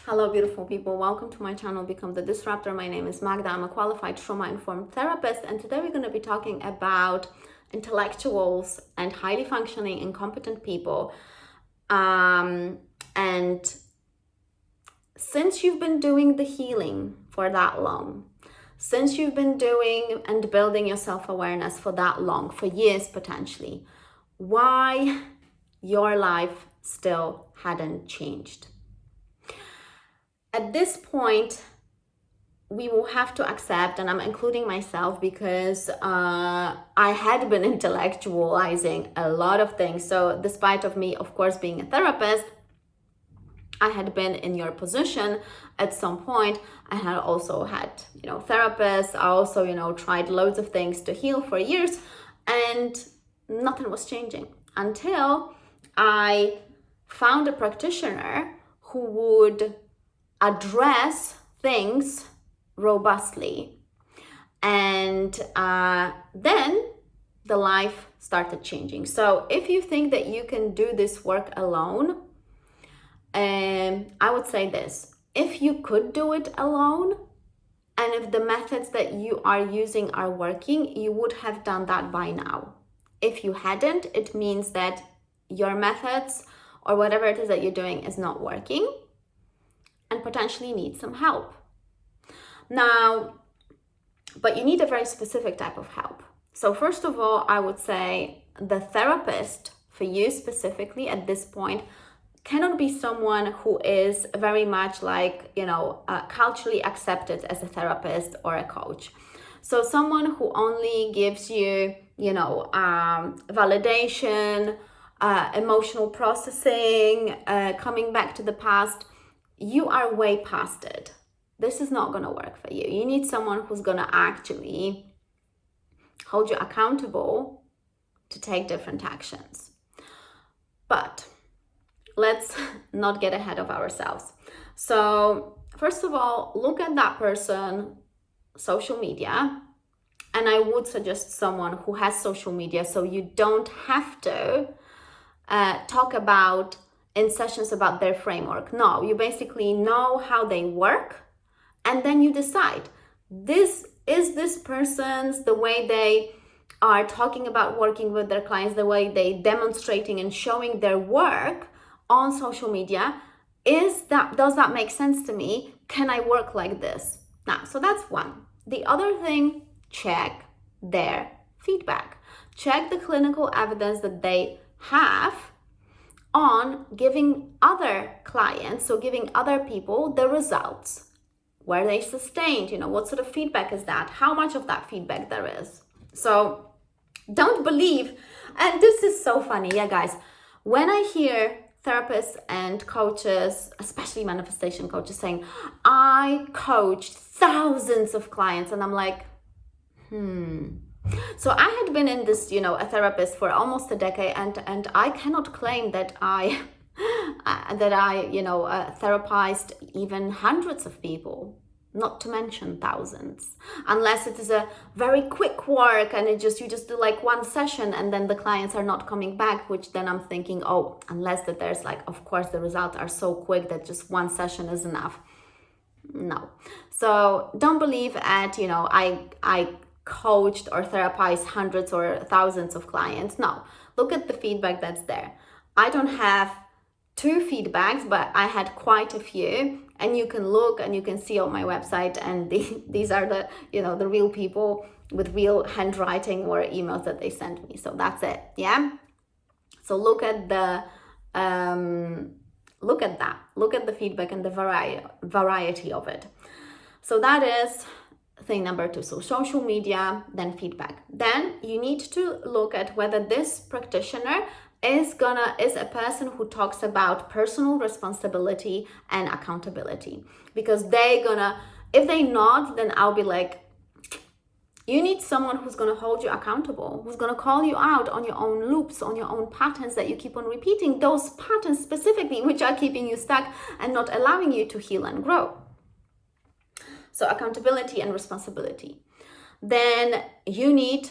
Hello, beautiful people. Welcome to my channel, Become the Disruptor. My name is Magda. I'm a qualified trauma-informed therapist, and today we're going to be talking about intellectuals and highly functioning and competent people. And since you've been doing the healing for that long, since you've been doing and building your self-awareness for that long, for years potentially, why your life still hadn't changed? At this point, we will have to accept, and I'm including myself because I had been intellectualizing a lot of things. So despite of me, of course, being a therapist, I had been in your position at some point. I had also had, therapists. I also, tried loads of things to heal for years, and nothing was changing until I found a practitioner who would address things robustly. And then the life started changing. So if you think that you can do this work alone, I would say this: if you could do it alone, and if the methods that you are using are working, you would have done that by now. If you hadn't, it means that your methods or whatever it is that you're doing is not working and potentially need some help. Now, but you need a very specific type of help. So first of all, I would say the therapist for you specifically at this point cannot be someone who is very much like, culturally accepted as a therapist or a coach. So someone who only gives you, validation, emotional processing, coming back to the past, you are way past it. This is not going to work for you. You need someone who's going to actually hold you accountable to take different actions. But let's not get ahead of ourselves. So first of all, look at that person, social media. And I would suggest someone who has social media so you don't have to talk about in sessions about their framework. No, you basically know how they work, and then you decide, this person's, the way they are talking about working with their clients, the way they demonstrating and showing their work on social media, does that make sense to me? Can I work like this? Now, so that's one. The other thing, check their feedback. Check the clinical evidence that they have on giving other clients, so giving other people the results. Were they sustained? What sort of feedback is that? How much of that feedback there is? So don't believe, and this is so funny, yeah, guys, when I hear therapists and coaches, especially manifestation coaches, saying, I coached thousands of clients, and I'm like, So I had been in this, a therapist for almost a decade, and I cannot claim that I therapized even hundreds of people, not to mention thousands, unless it is a very quick work and you just do like one session and then the clients are not coming back, which then I'm thinking, oh, unless that there's like, of course, the results are so quick that just one session is enough. No. So don't believe I coached or therapized hundreds or thousands of clients. No, look at the feedback that's there. I don't have 2 feedbacks, but I had quite a few, and you can look and you can see on my website, and these are the the real people with real handwriting or emails that they sent me. So that's it. Yeah. So look at the look at the feedback and the variety of it. So that is thing number 2. So social media, then feedback. Then you need to look at whether this practitioner is a person who talks about personal responsibility and accountability, because if they not, then I'll be like, you need someone who's going to hold you accountable, who's going to call you out on your own loops, on your own patterns that you keep on repeating, those patterns specifically which are keeping you stuck and not allowing you to heal and grow. So accountability and responsibility. Then you need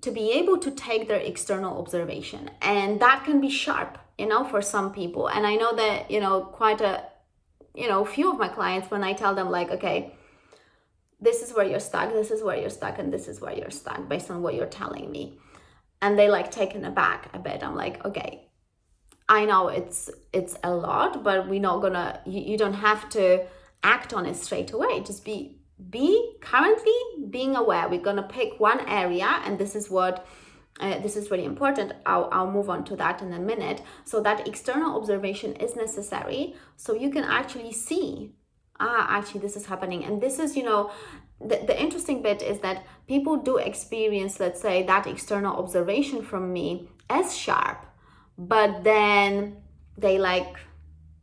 to be able to take their external observation, and that can be sharp, for some people. And I know that, quite a few of my clients, when I tell them like, okay, this is where you're stuck, this is where you're stuck, and this is where you're stuck based on what you're telling me. And they like taken aback a bit. I'm like, okay, I know it's a lot, but we're not gonna, you don't have to act on it straight away. Just be currently being aware. We're gonna pick one area, and this is what this is really important. I'll move on to that in a minute. So that external observation is necessary, so you can actually see, actually this is happening. And this is, the interesting bit is that people do experience, let's say, that external observation from me as sharp, but then they like,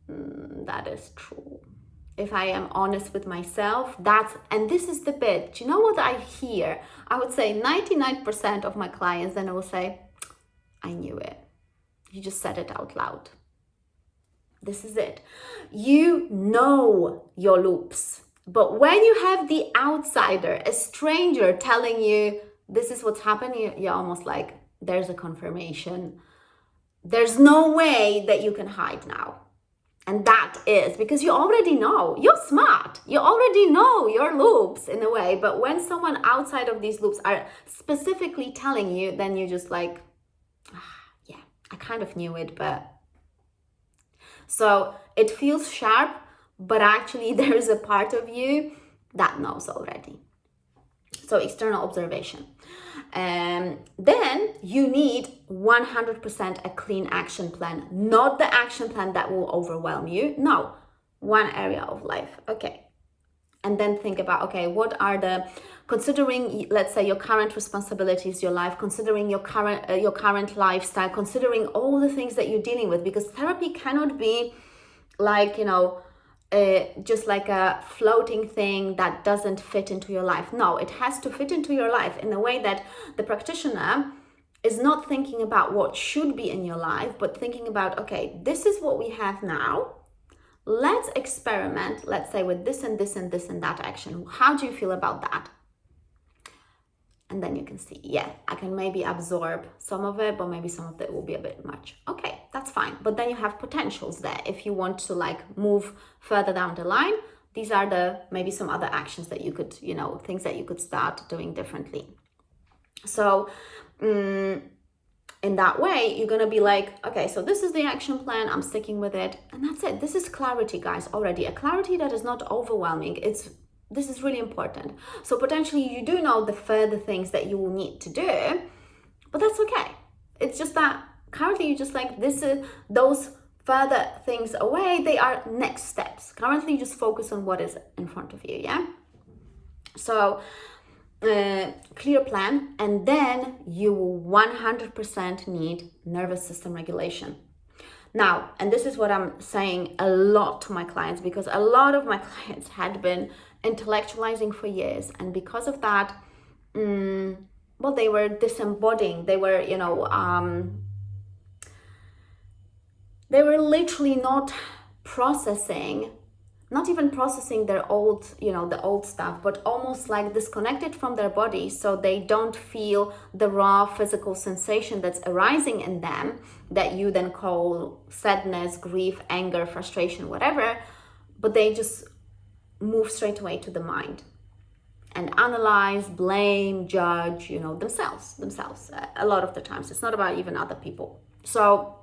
that is true. If I am honest with myself, and this is the bit, do you know what I hear? I would say 99% of my clients then will say, I knew it. You just said it out loud. This is it. You know your loops. But when you have the outsider, a stranger telling you, this is what's happening, you're almost like, there's a confirmation. There's no way that you can hide now. And that is because you already know. You're smart. You already know your loops in a way. But when someone outside of these loops are specifically telling you, then you just like, yeah, I kind of knew it, but... So it feels sharp, but actually there is a part of you that knows already. So external observation. Then you need 100% a clean action plan, not the action plan that will overwhelm you. No, one area of life. Okay. And then think about, okay, what are considering, let's say, your current responsibilities, your life, considering your current lifestyle, considering all the things that you're dealing with, because therapy cannot be like, just like a floating thing that doesn't fit into your life. No, it has to fit into your life in a way that the practitioner is not thinking about what should be in your life, but thinking about, okay, this is what we have now. Let's experiment, let's say, with this and this and this and that action. How do you feel about that? And then you can see, yeah, I can maybe absorb some of it, but maybe some of it will be a bit much. Okay, that's fine. But then you have potentials there. If you want to like move further down the line, these are maybe some other actions that you could, things that you could start doing differently. So in that way, you're going to be like, okay, so this is the action plan. I'm sticking with it. And that's it. This is clarity, guys, already. A clarity that is not overwhelming. This is really important. So potentially you do know the further things that you will need to do, but that's okay. It's just that currently you just like, those further things away, they are next steps. Currently you just focus on what is in front of you, yeah? So clear plan, and then you will 100% need nervous system regulation. Now, and this is what I'm saying a lot to my clients, because a lot of my clients had been intellectualizing for years, and because of that, they were disembodying. They were, they were literally not even processing their old, the old stuff, but almost like disconnected from their body, so they don't feel the raw physical sensation that's arising in them that you then call sadness, grief, anger, frustration, whatever, but they just move straight away to the mind and analyze, blame, judge, themselves. A lot of the times it's not about even other people. So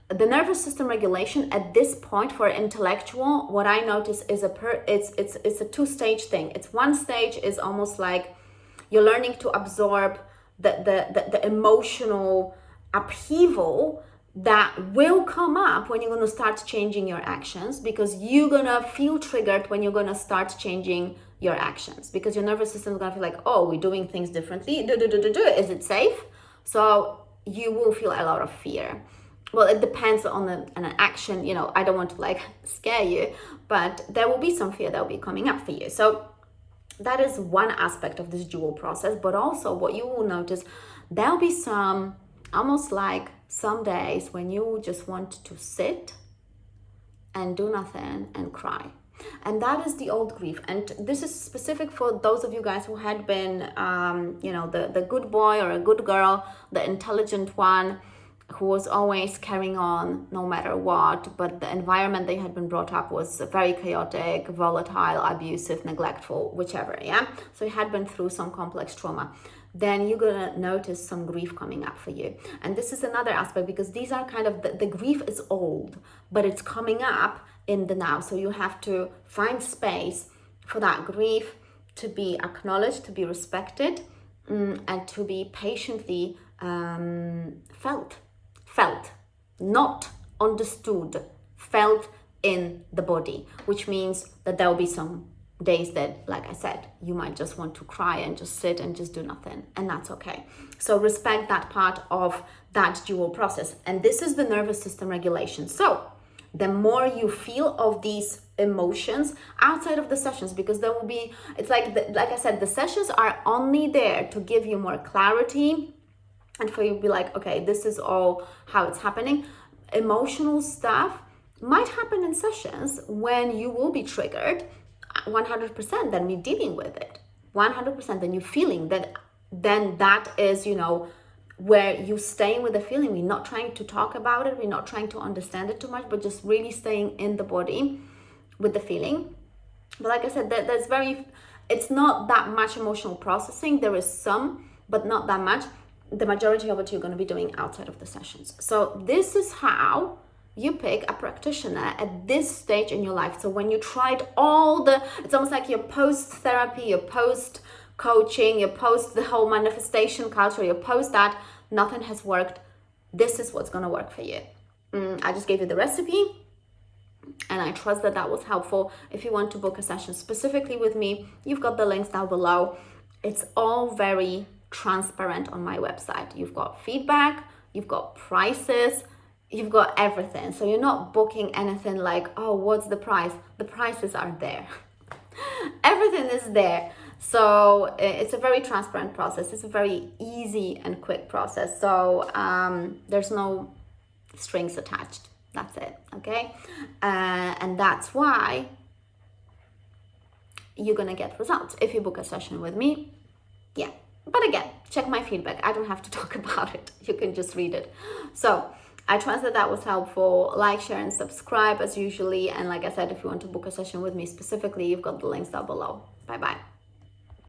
the nervous system regulation at this point for intellectual, what I notice is it's a two-stage thing. It's one stage is almost like you're learning to absorb the emotional upheaval that will come up when you're going to start changing your actions, because you're going to feel triggered when you're going to start changing your actions, because your nervous system is going to feel like, oh, we're doing things differently. Is it safe? So you will feel a lot of fear. Well, it depends on an action. I don't want to like scare you, but there will be some fear that will be coming up for you. So that is one aspect of this dual process. But also what you will notice, there'll be some, almost like some days when you just want to sit and do nothing and cry. And that is the old grief. And this is specific for those of you guys who had been, the good boy or a good girl, the intelligent one, who was always carrying on no matter what, but the environment they had been brought up was very chaotic, volatile, abusive, neglectful, whichever, yeah? So you had been through some complex trauma. Then you're gonna notice some grief coming up for you. And this is another aspect, because these are kind of, the grief is old, but it's coming up in the now. So you have to find space for that grief to be acknowledged, to be respected, and to be patiently felt, not understood, felt in the body, which means that there will be some days that, like I said, you might just want to cry and just sit and just do nothing, and that's okay. So respect that part of that dual process. And this is the nervous system regulation. So the more you feel of these emotions outside of the sessions, because there will be, it's like I said, the sessions are only there to give you more clarity and for you to be like, okay, this is all how it's happening. Emotional stuff might happen in sessions when you will be triggered 100%, then we're dealing with it 100%, then you're feeling that, then that is, where you staying with the feeling. We're not trying to talk about it, we're not trying to understand it too much, but just really staying in the body with the feeling. But like I said, it's not that much emotional processing. There is some, but not that much. The majority of it you're going to be doing outside of the sessions. So this is how you pick a practitioner at this stage in your life. So when you tried it's almost like your post-therapy, your post-coaching, your post the whole manifestation culture, your post that, nothing has worked. This is what's going to work for you. I just gave you the recipe, and I trust that that was helpful. If you want to book a session specifically with me, you've got the links down below. It's all very transparent on my website. You've got feedback, you've got prices, you've got everything. So you're not booking anything like, oh, what's the price? The prices are there. Everything is there. So it's a very transparent process. It's a very easy and quick process. So there's no strings attached. That's it, okay? And that's why you're gonna get results if you book a session with me. Yeah. But again, check my feedback. I don't have to talk about it. You can just read it. So I trust that that was helpful. Like, share, and subscribe as usually. And like I said, if you want to book a session with me specifically, you've got the links down below. Bye-bye.